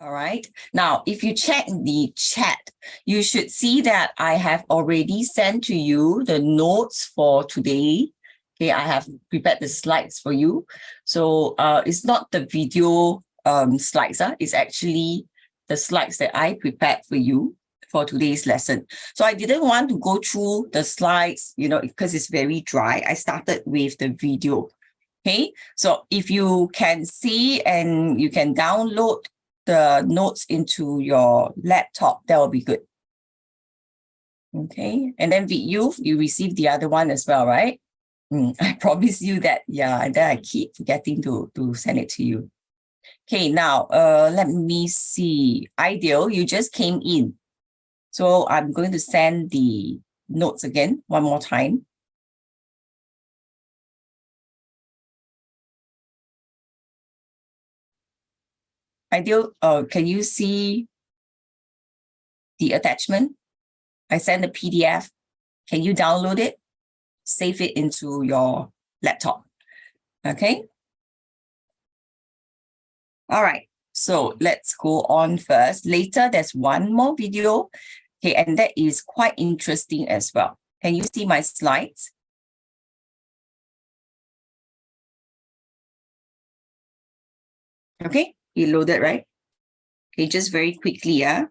All right. Now, if you check the chat, you should see that I have already sent to you the notes for today. Okay, I have prepared the slides for you. So it's not the video slides. It's actually the slides that I prepared for you for today's lesson. So I didn't want to go through the slides, because it's very dry. I started with the video. Okay, so if you can see and you can download the notes into your laptop, that will be good. Okay, and then with you received the other one as well, right? I promise you that, yeah, and then I keep forgetting to send it to you. Okay, now let me see. Ideal, you just came in. So I'm going to send the notes again one more time. Ideal, can you see the attachment? I sent a PDF. Can you download it? Save it into your laptop. Okay. All right. So let's go on first. Later, there's one more video. Okay, and that is quite interesting as well. Can you see my slides? Okay, you loaded, right? Okay, just very quickly, yeah.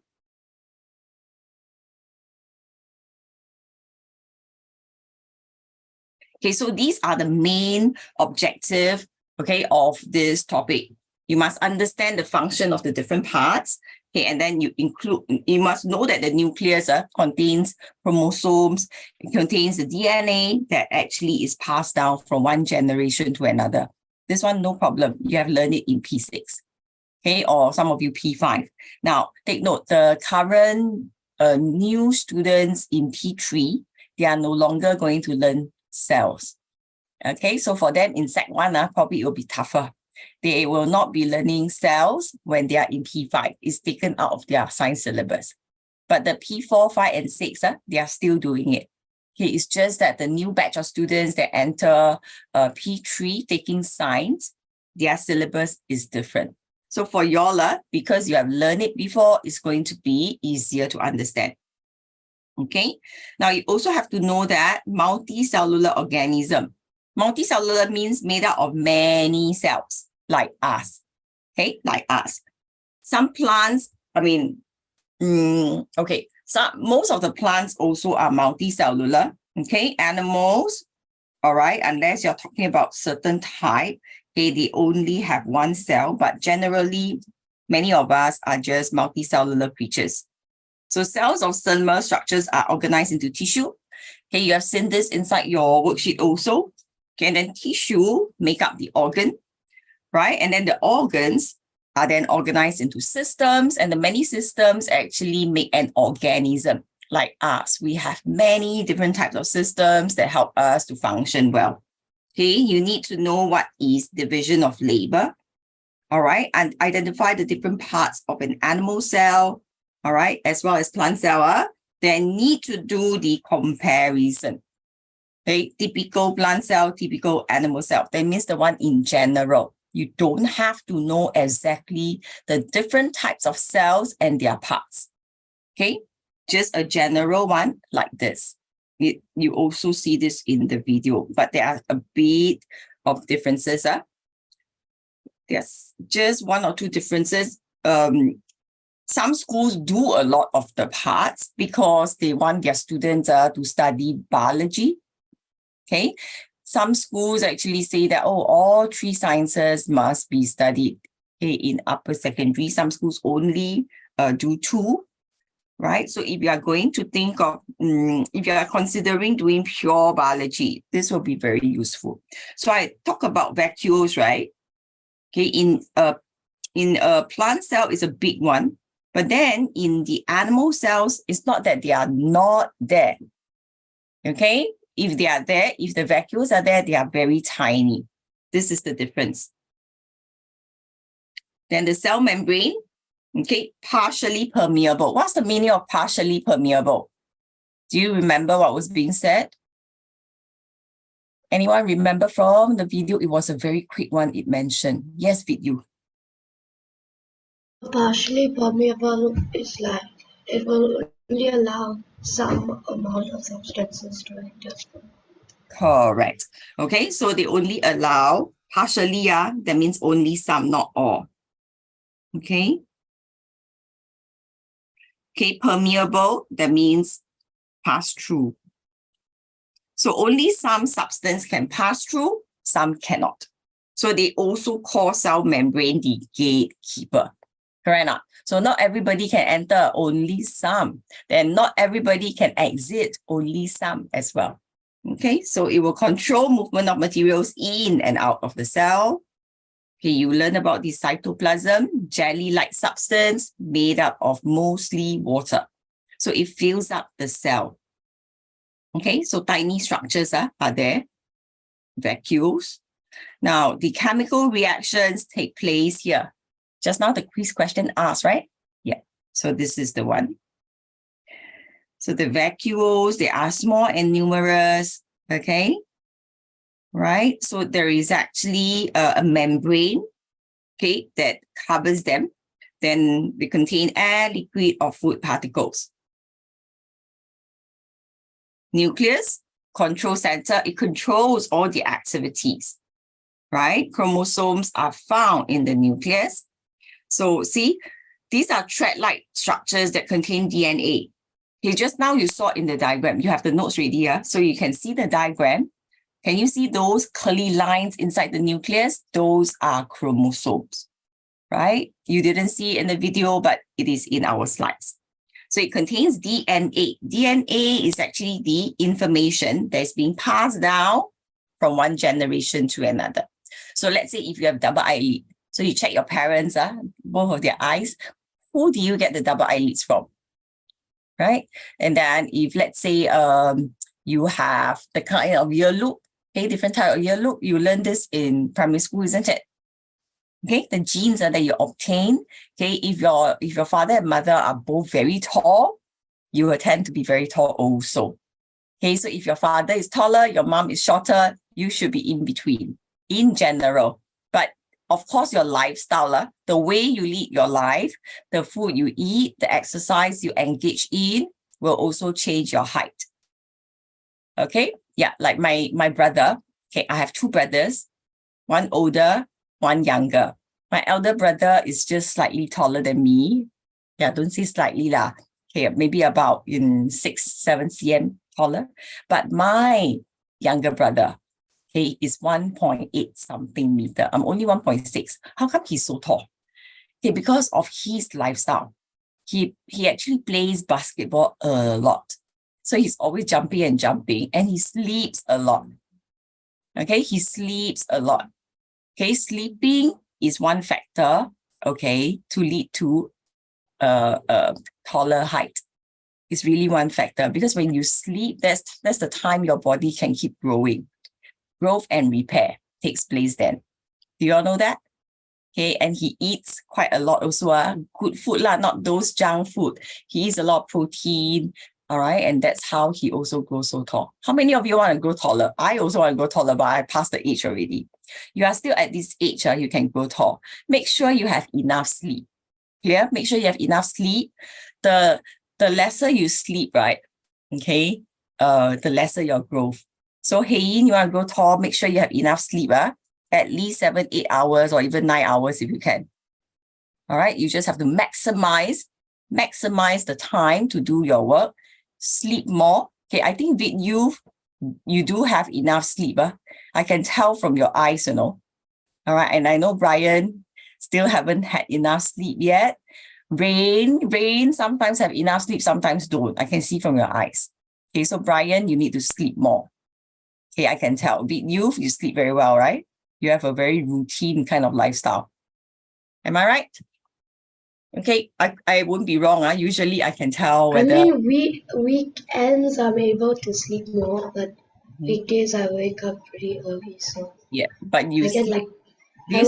Okay, so these are the main objective, okay, of this topic. You must understand the function of the different parts, okay, and then you must know that the nucleus contains chromosomes, it contains the DNA that actually is passed down from one generation to another. This one, no problem. You have learned it in P6, okay, or some of you P5. Now, take note, the current new students in P3, they are no longer going to learn cells. Okay, so for them in Sec 1, probably it will be tougher. They will not be learning cells when they are in P5. It's taken out of their science syllabus. But the P4, 5, and 6, they are still doing it. Okay, it's just that the new batch of students that enter P3 taking science, their syllabus is different. So for y'all, because you have learned it before, it's going to be easier to understand. Okay, now you also have to know that multicellular organism. Multicellular means made up of many cells, like us. Okay, like us. Some plants, okay, so most of the plants also are multicellular. Okay, animals, all right, unless you're talking about certain type, okay, they only have one cell, but generally, many of us are just multicellular creatures. So cells of similar structures are organized into tissue. Okay, you have seen this inside your worksheet also. Okay, and then tissue make up the organ, right? And then the organs are then organized into systems, and the many systems actually make an organism. Like us, we have many different types of systems that help us to function well. Okay, you need to know what is division of labor, all right? And identify the different parts of an animal cell, all right, as well as plant cell, then need to do the comparison. Okay, typical plant cell, typical animal cell. That means the one in general. You don't have to know exactly the different types of cells and their parts. Okay, just a general one like this. You also see this in the video, but there are a bit of differences. There's just one or two differences. Some schools do a lot of the parts because they want their students to study biology. Okay, some schools actually say that, all 3 sciences must be studied in upper secondary. Some schools only do 2, right? So if you are going to think of, if you are considering doing pure biology, this will be very useful. So I talk about vacuoles, right? Okay, in a plant cell is a big one. But then in the animal cells, it's not that they are not there. Okay? If they are there, if the vacuoles are there, they are very tiny. This is the difference. Then the cell membrane, okay, partially permeable. What's the meaning of partially permeable? Do you remember what was being said? Anyone remember from the video? It was a very quick one it mentioned. Yes, with you. Partially permeable is like it will only allow some amount of substances to enter. Correct. Okay, so they only allow partially, that means only some, not all. Okay. Okay, permeable, that means pass through. So only some substance can pass through, some cannot. So they also call cell membrane the gatekeeper. Correct or not? So not everybody can enter, only some. Then not everybody can exit, only some as well. Okay, so it will control movement of materials in and out of the cell. Okay, you learn about the cytoplasm, jelly-like substance made up of mostly water. So it fills up the cell. Okay, so tiny structures are there, vacuoles. Now, the chemical reactions take place here. Just now the quiz question asked, right? Yeah, so this is the one. So the vacuoles, they are small and numerous, okay? Right, so there is actually a membrane, okay, that covers them. Then they contain air, liquid, or food particles. Nucleus, control center, it controls all the activities, right? Chromosomes are found in the nucleus. So see, these are thread-like structures that contain DNA. Okay, just now you saw in the diagram, you have the notes ready here, so you can see the diagram. Can you see those curly lines inside the nucleus? Those are chromosomes, right? You didn't see it in the video, but it is in our slides. So it contains DNA. DNA is actually the information that is being passed down from one generation to another. So let's say if you have double eyelid, so you check your parents, both of their eyes, who do you get the double eyelids from? Right? And then if let's say you have the kind of ear loop, okay, different type of ear loop, you learn this in primary school, isn't it? Okay, the genes that you obtain, okay, if your father and mother are both very tall, you will tend to be very tall also. Okay, so if your father is taller, your mom is shorter, you should be in between in general. But of course, your lifestyle, the way you lead your life, the food you eat, the exercise you engage in will also change your height. Okay, yeah, like my brother, okay, I have two brothers, one older, one younger. My elder brother is just slightly taller than me. Yeah, don't say slightly lah. Okay, maybe about in 6-7 cm taller. But my younger brother, okay, is 1.8 something meter. I'm only 1.6. How come he's so tall? Okay, because of his lifestyle. He actually plays basketball a lot. So he's always jumping, and he sleeps a lot. Okay, he sleeps a lot. Okay, sleeping is one factor, okay, to lead to a taller height. It's really one factor because when you sleep, that's the time your body can keep growing. Growth and repair takes place then. Do you all know that? Okay, and he eats quite a lot also, good food lah, not those junk food. He eats a lot of protein, all right, and that's how he also grows so tall. How many of you want to grow taller? I also want to grow taller, but I passed the age already. You are still at this age, you can grow tall. Make sure you have enough sleep. Clear? Make sure you have enough sleep. The lesser you sleep, right? Okay, the lesser your growth. So Hein, you want to grow tall, make sure you have enough sleep, at least 7-8 hours or even 9 hours if you can. All right, you just have to maximize the time to do your work, sleep more. Okay, I think with you do have enough sleep. I can tell from your eyes, you know. All right, and I know Brian still haven't had enough sleep yet. Rain sometimes have enough sleep, sometimes don't. I can see from your eyes. Okay, so Brian, you need to sleep more. Okay, I can tell. With you sleep very well, right? You have a very routine kind of lifestyle. Am I right? Okay, I won't be wrong. Usually I can tell whether... I mean, weekends I'm able to sleep more, but weekdays I wake up pretty early, so... Yeah, but you I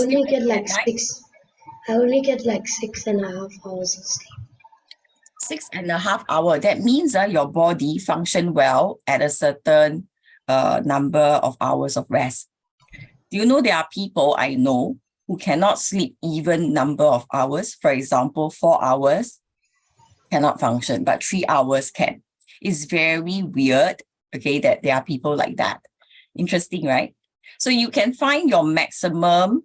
only get like 6.5 hours of sleep. 6.5 hours. That means your body function well at a certain number of hours of rest. Do you know there are people I know, who cannot sleep even number of hours. For example, 4 hours cannot function, but 3 hours can. It's very weird, okay, that there are people like that. Interesting, right? So you can find your maximum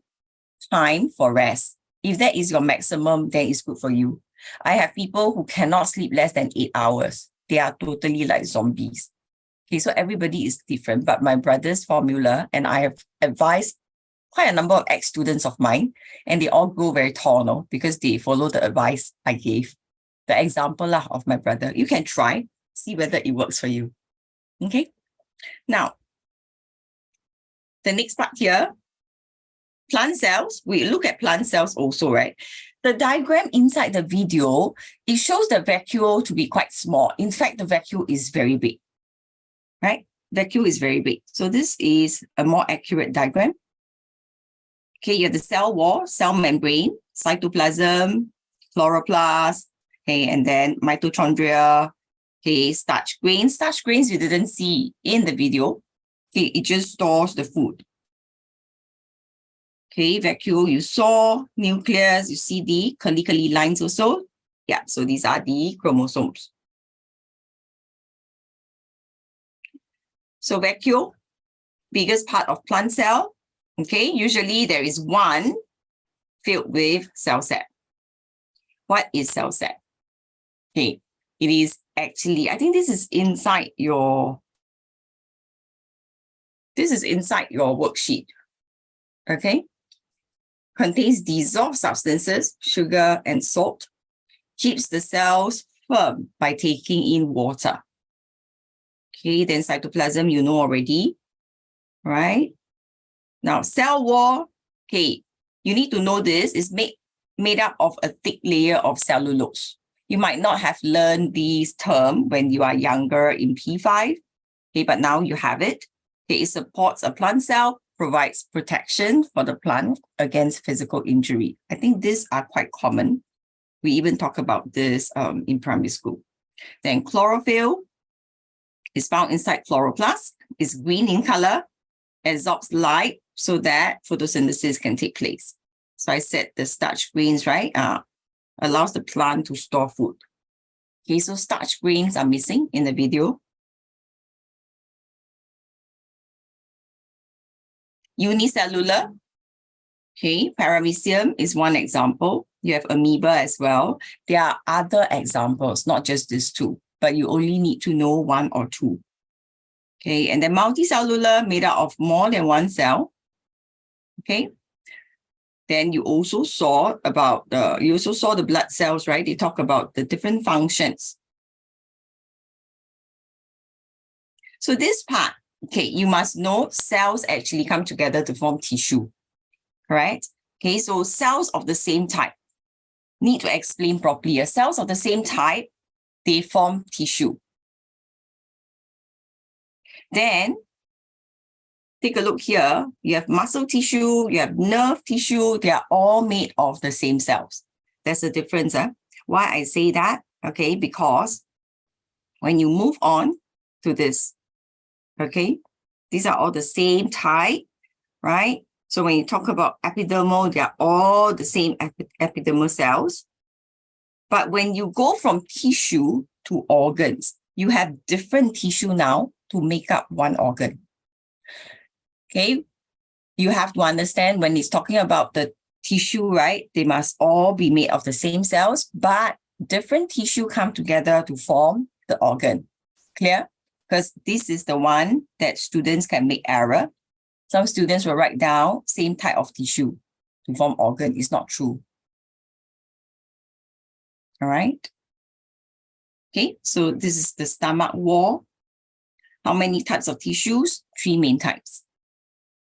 time for rest. If that is your maximum, then it's good for you. I have people who cannot sleep less than 8 hours. They are totally like zombies. Okay, so everybody is different, but my brother's formula, and I have advised quite a number of ex-students of mine, and they all grow very tall, no, because they follow the advice I gave. The example of my brother. You can try, see whether it works for you. Okay. Now, the next part here, plant cells. We look at plant cells also, right? The diagram inside the video, it shows the vacuole to be quite small. In fact, the vacuole is very big, right? Vacuole is very big. So this is a more accurate diagram. Okay, you have the cell wall, cell membrane, cytoplasm, chloroplast, okay, and then mitochondria, okay, starch grains. Starch grains you didn't see in the video. Okay, it just stores the food. Okay, vacuole you saw, nucleus, you see the curly lines also. Yeah, so these are the chromosomes. So vacuole, biggest part of plant cell. Okay, usually there is one filled with cell set. What is cell set? Okay, it is actually, I think this is inside your worksheet. Okay, contains dissolved substances, sugar and salt, keeps the cells firm by taking in water. Okay, then cytoplasm, you know already, right? Now, cell wall, okay, you need to know this is made up of a thick layer of cellulose. You might not have learned this term when you are younger in P5, okay, but now you have it. Okay, it supports a plant cell, provides protection for the plant against physical injury. I think these are quite common. We even talk about this in primary school. Then chlorophyll is found inside chloroplast. It's green in color, absorbs light so that photosynthesis can take place. So I said the starch grains, right, allows the plant to store food. Okay, so starch grains are missing in the video. Unicellular, okay, paramecium is one example. You have amoeba as well. There are other examples, not just these two, but you only need to know one or two. Okay, and then multicellular, made up of more than one cell. Okay, then you also saw about the blood cells, right? They talk about the different functions. So this part, okay, you must know cells actually come together to form tissue, right? Okay, so cells of the same type, need to explain properly. Cells of the same type, they form tissue. Then, take a look here. You have muscle tissue, you have nerve tissue. They are all made of the same cells. There's a difference. Why I say that? Okay, because when you move on to this, okay, these are all the same type, right? So when you talk about epidermal, they are all the same epidermal cells. But when you go from tissue to organs, you have different tissue now to make up one organ. Okay, you have to understand when it's talking about the tissue, right? They must all be made of the same cells, but different tissue come together to form the organ. Clear? Because this is the one that students can make error. Some students will write down same type of tissue to form organ. It's not true. All right. Okay, so this is the stomach wall. How many types of tissues? 3 main types.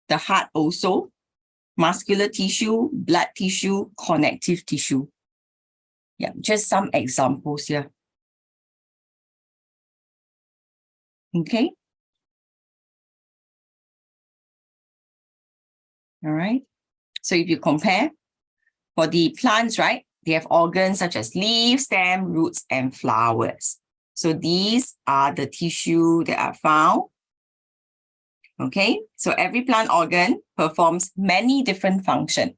The heart also, muscular tissue, blood tissue, connective tissue. Yeah, just some examples here. Okay. All right. So if you compare, for the plants, right, they have organs such as leaves, stem, roots, and flowers. So these are the tissue that are found. Okay, so every plant organ performs many different functions.